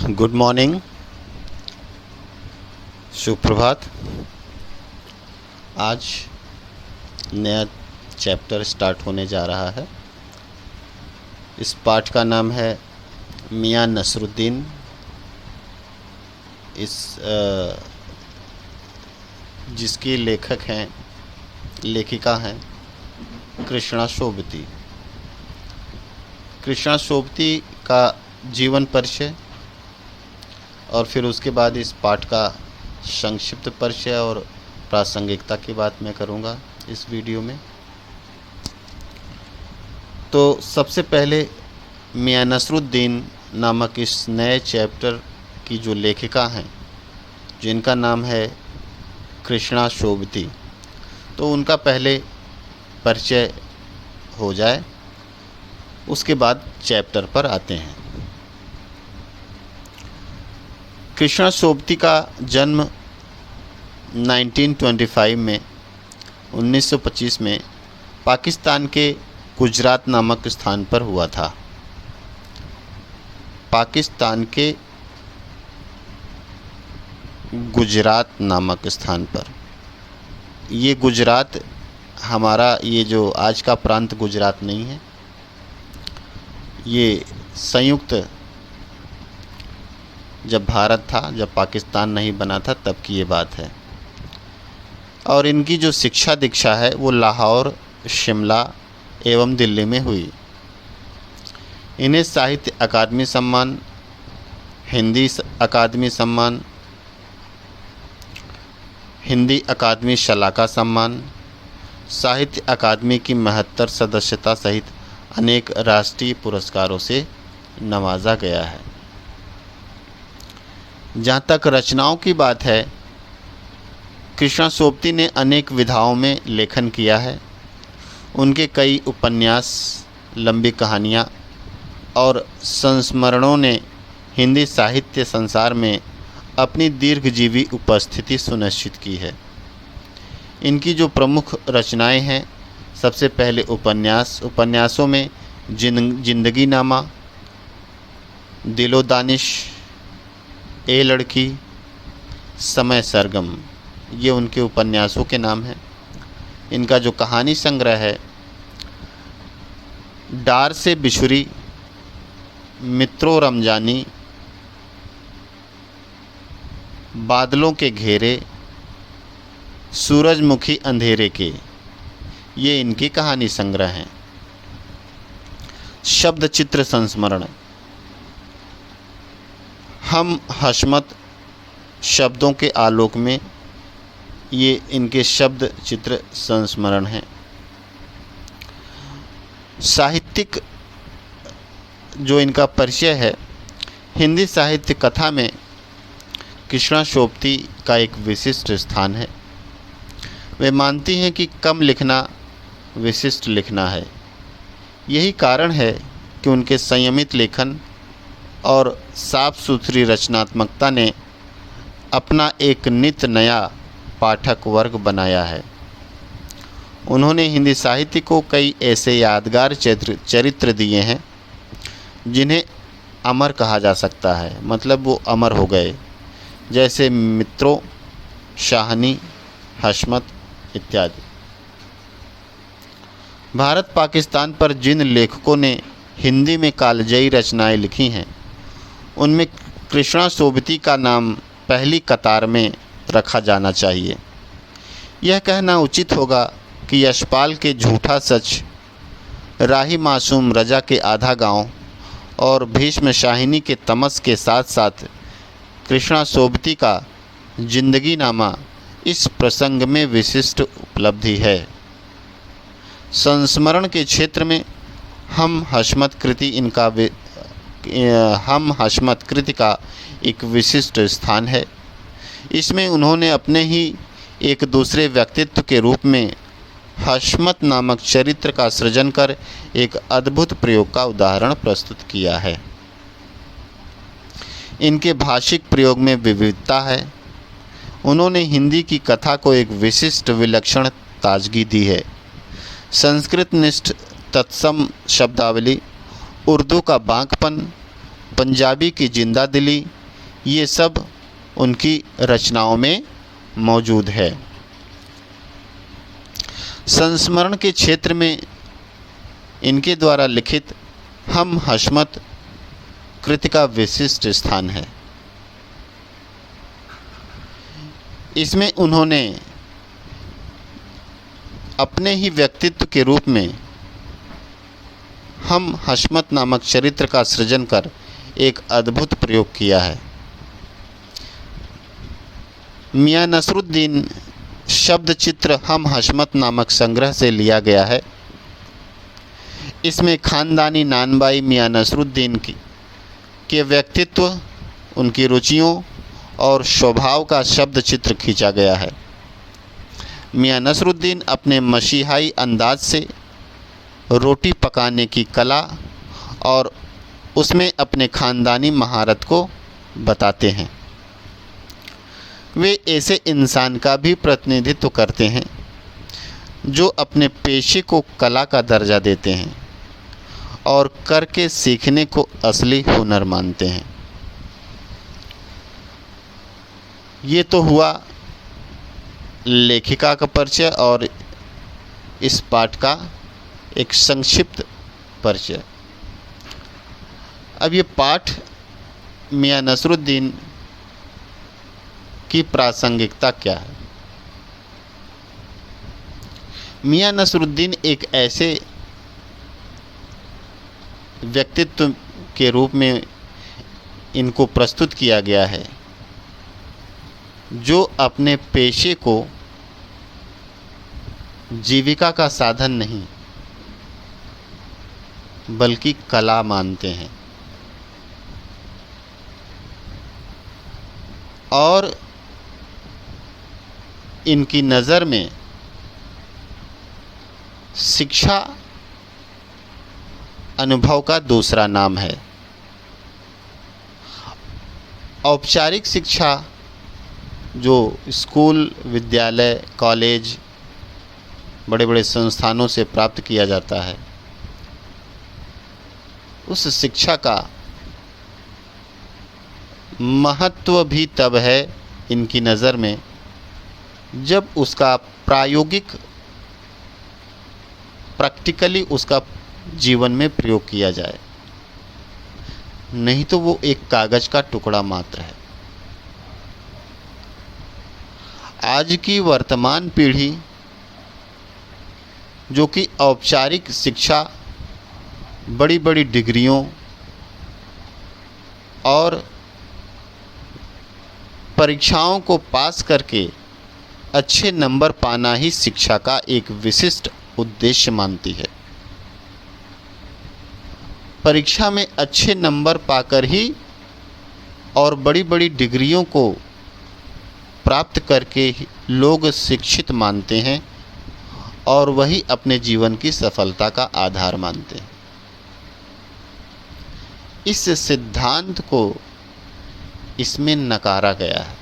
Good morning, सुप्रभात। आज नया चैप्टर स्टार्ट होने जा रहा है। इस पाठ का नाम है मियां नसरुद्दीन। जिसकी लेखिका हैं कृष्णा सोबती। कृष्णा सोबती का जीवन परिचय और फिर उसके बाद इस पाठ का संक्षिप्त परिचय और प्रासंगिकता की बात मैं करूंगा इस वीडियो में। तो सबसे पहले मियां नसरुद्दीन नामक इस नए चैप्टर की जो लेखिका हैं, जिनका नाम है कृष्णा सोबती, तो उनका पहले परिचय हो जाए, उसके बाद चैप्टर पर आते हैं। कृष्णा सोबती का जन्म 1925 में पाकिस्तान के गुजरात नामक स्थान पर हुआ था। पाकिस्तान के गुजरात नामक स्थान पर। ये गुजरात हमारा ये जो आज का प्रांत गुजरात नहीं है, ये संयुक्त जब भारत था, जब पाकिस्तान नहीं बना था, तब की ये बात है। और इनकी जो शिक्षा दीक्षा है वो लाहौर, शिमला एवं दिल्ली में हुई। इन्हें साहित्य अकादमी सम्मान, हिंदी अकादमी सम्मान, हिंदी अकादमी शलाका सम्मान, साहित्य अकादमी की 72 सदस्यता सहित अनेक राष्ट्रीय पुरस्कारों से नवाजा गया है। जहाँ तक रचनाओं की बात है, कृष्णा सोबती ने अनेक विधाओं में लेखन किया है। उनके कई उपन्यास, लंबी कहानियाँ और संस्मरणों ने हिंदी साहित्य संसार में अपनी दीर्घजीवी उपस्थिति सुनिश्चित की है। इनकी जो प्रमुख रचनाएं हैं, सबसे पहले उपन्यासों में जिंदगी नामा, दिलो दानिश, ए लड़की, समय सरगम, ये उनके उपन्यासों के नाम हैं। इनका जो कहानी संग्रह है, डार से बिछुरी, मित्रों रमजानी, बादलों के घेरे, सूरजमुखी अंधेरे के, ये इनकी कहानी संग्रह हैं। शब्द चित्र संस्मरण, हम हशमत शब्दों के आलोक में, ये इनके शब्द चित्र संस्मरण हैं। साहित्यिक जो इनका परिचय है, हिंदी साहित्य कथा में कृष्णा सोबती का एक विशिष्ट स्थान है। वे मानती हैं कि कम लिखना विशिष्ट लिखना है। यही कारण है कि उनके संयमित लेखन और साफ सुथरी रचनात्मकता ने अपना एक नित्य नया पाठक वर्ग बनाया है। उन्होंने हिंदी साहित्य को कई ऐसे यादगार चरित्र दिए हैं जिन्हें अमर कहा जा सकता है, मतलब वो अमर हो गए, जैसे मित्रों, शाहनी, हशमत इत्यादि। भारत पाकिस्तान पर जिन लेखकों ने हिंदी में कालजयी रचनाएं लिखी हैं, उनमें कृष्णा सोबती का नाम पहली कतार में रखा जाना चाहिए। यह कहना उचित होगा कि यशपाल के झूठा सच, राही मासूम रजा के आधा गांव और भीष्म शाहिनी के तमस के साथ साथ कृष्णा सोबती का जिंदगी नामा इस प्रसंग में विशिष्ट उपलब्धि है। संस्मरण के क्षेत्र में हम हशमत कृति का एक विशिष्ट स्थान है। इसमें उन्होंने अपने ही एक दूसरे व्यक्तित्व के रूप में हशमत नामक चरित्र का सृजन कर एक अद्भुत प्रयोग का उदाहरण प्रस्तुत किया है। इनके भाषिक प्रयोग में विविधता है। उन्होंने हिंदी की कथा को एक विशिष्ट विलक्षण ताजगी दी है। संस्कृत निष्ठ तत्सम शब्दावली, उर्दू का बांकपन, पंजाबी की जिंदा दिली, ये सब उनकी रचनाओं में मौजूद है। संस्मरण के क्षेत्र में इनके द्वारा लिखित हम हशमत कृति का विशिष्ट स्थान है। इसमें उन्होंने अपने ही व्यक्तित्व के रूप में हम हशमत नामक चरित्र का सृजन कर एक अद्भुत प्रयोग किया है। मियां नसरुद्दीन शब्द चित्र हम हशमत नामक संग्रह से लिया गया है। इसमें खानदानी नानबाई मियां नसरुद्दीन के व्यक्तित्व, उनकी रुचियों और स्वभाव का शब्द चित्र खींचा गया है। मियां नसरुद्दीन अपने मसीहाई अंदाज से रोटी पकाने की कला और उसमें अपने खानदानी महारत को बताते हैं। वे ऐसे इंसान का भी प्रतिनिधित्व करते हैं जो अपने पेशे को कला का दर्जा देते हैं और करके सीखने को असली हुनर मानते हैं। ये तो हुआ लेखिका का परिचय और इस पाठ का एक संक्षिप्त परिचय। अब ये पाठ मियां नसरुद्दीन की प्रासंगिकता क्या है। मियां नसरुद्दीन एक ऐसे व्यक्तित्व के रूप में इनको प्रस्तुत किया गया है जो अपने पेशे को जीविका का साधन नहीं बल्कि कला मानते हैं और इनकी नज़र में शिक्षा अनुभव का दूसरा नाम है। औपचारिक शिक्षा जो स्कूल, विद्यालय, कॉलेज, बड़े बड़े संस्थानों से प्राप्त किया जाता है, उस शिक्षा का महत्व भी तब है इनकी नज़र में जब उसका प्रैक्टिकली उसका जीवन में प्रयोग किया जाए, नहीं तो वो एक कागज़ का टुकड़ा मात्र है। आज की वर्तमान पीढ़ी जो कि औपचारिक शिक्षा, बड़ी बड़ी डिग्रियों और परीक्षाओं को पास करके अच्छे नंबर पाना ही शिक्षा का एक विशिष्ट उद्देश्य मानती है। परीक्षा में अच्छे नंबर पाकर ही और बड़ी बड़ी डिग्रियों को प्राप्त करके लोग शिक्षित मानते हैं और वही अपने जीवन की सफलता का आधार मानते हैं। इस सिद्धांत को इसमें नकारा गया है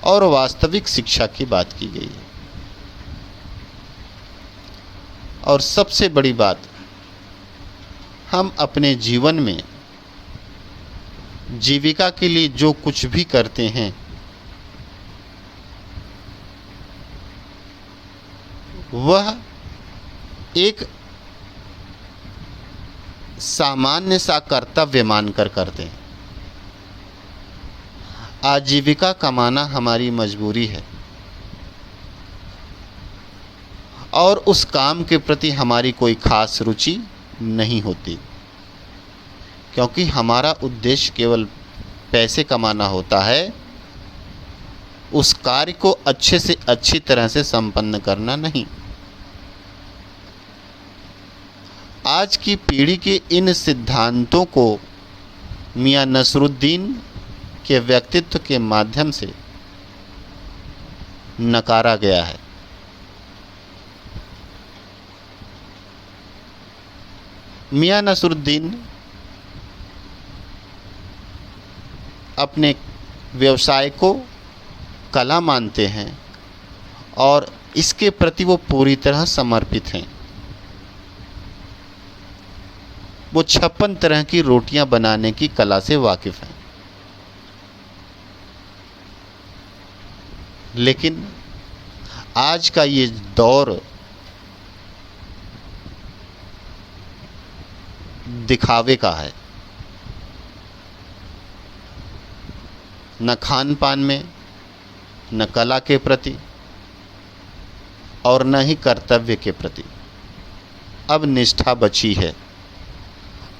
और वास्तविक शिक्षा की बात की गई है। और सबसे बड़ी बात, हम अपने जीवन में जीविका के लिए जो कुछ भी करते हैं वह एक सामान्य सा कर्तव्य मानकर करते हैं। आजीविका कमाना हमारी मजबूरी है और उस काम के प्रति हमारी कोई खास रुचि नहीं होती, क्योंकि हमारा उद्देश्य केवल पैसे कमाना होता है, उस कार्य को अच्छे से अच्छी तरह से संपन्न करना नहीं। आज की पीढ़ी के इन सिद्धांतों को मियां नसरुद्दीन के व्यक्तित्व के माध्यम से नकारा गया है। मियां नसरुद्दीन अपने व्यवसाय को कला मानते हैं और इसके प्रति वो पूरी तरह समर्पित हैं। वो 56 तरह की रोटियां बनाने की कला से वाकिफ़ हैं। लेकिन आज का ये दौर दिखावे का है। न खान पान में, न कला के प्रति और न ही कर्तव्य के प्रति अब निष्ठा बची है।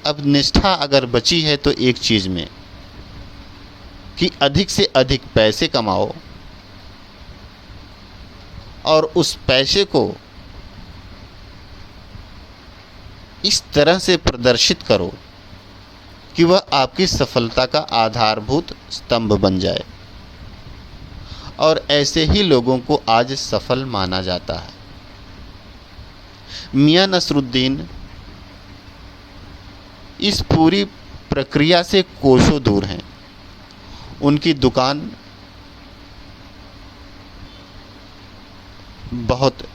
अब निष्ठा अगर बची है तो एक चीज़ में कि अधिक से अधिक पैसे कमाओ और उस पैसे को इस तरह से प्रदर्शित करो कि वह आपकी सफलता का आधारभूत स्तंभ बन जाए। और ऐसे ही लोगों को आज सफल माना जाता है। मियां नसरुद्दीन इस पूरी प्रक्रिया से कोसों दूर हैं। उनकी दुकान बहुत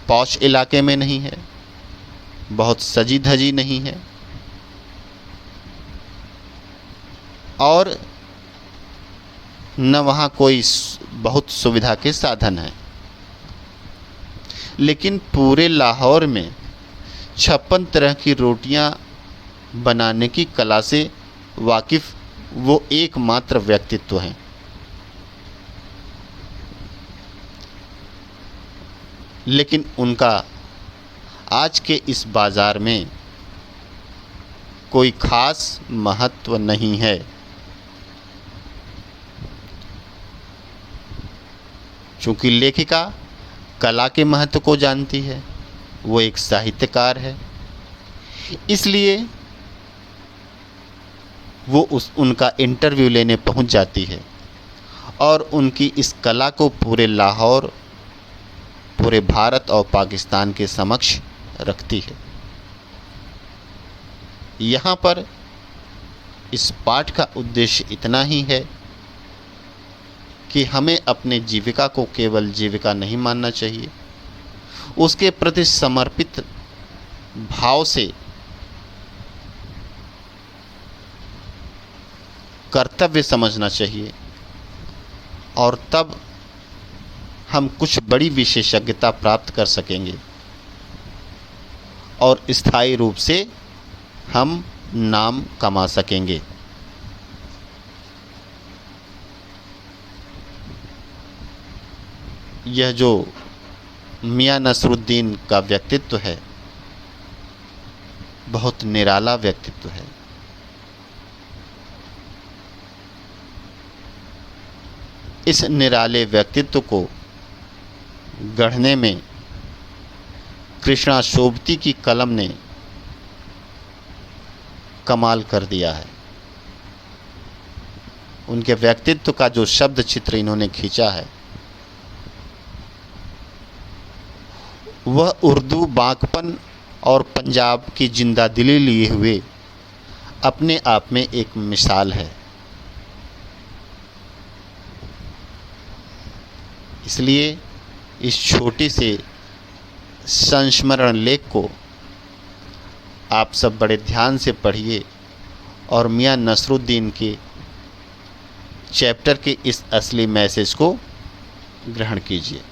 पॉश इलाके में नहीं है, बहुत सजी धजी नहीं है और न वहाँ कोई बहुत सुविधा के साधन हैं। लेकिन पूरे लाहौर में 56 तरह की रोटियां बनाने की कला से वाकिफ़ वो एकमात्र व्यक्तित्व हैं। लेकिन उनका आज के इस बाज़ार में कोई ख़ास महत्व नहीं है। चूँकि लेखिका कला के महत्व को जानती है, वो एक साहित्यकार है, इसलिए वो उनका इंटरव्यू लेने पहुंच जाती है और उनकी इस कला को पूरे लाहौर, पूरे भारत और पाकिस्तान के समक्ष रखती है। यहाँ पर इस पाठ का उद्देश्य इतना ही है कि हमें अपने जीविका को केवल जीविका नहीं मानना चाहिए, उसके प्रति समर्पित भाव से कर्तव्य समझना चाहिए और तब हम कुछ बड़ी विशेषज्ञता प्राप्त कर सकेंगे और स्थायी रूप से हम नाम कमा सकेंगे। यह जो मियां नसरुद्दीन का व्यक्तित्व है, बहुत निराला व्यक्तित्व है। इस निराले व्यक्तित्व को गढ़ने में कृष्णा शोभती की कलम ने कमाल कर दिया है। उनके व्यक्तित्व का जो शब्द चित्र इन्होंने खींचा है, वह उर्दू बांकपन और पंजाब की जिंदा दिली लिए हुए अपने आप में एक मिसाल है। इसलिए इस छोटी से संस्मरण लेख को आप सब बड़े ध्यान से पढ़िए और मियां नसरुद्दीन के चैप्टर के इस असली मैसेज को ग्रहण कीजिए।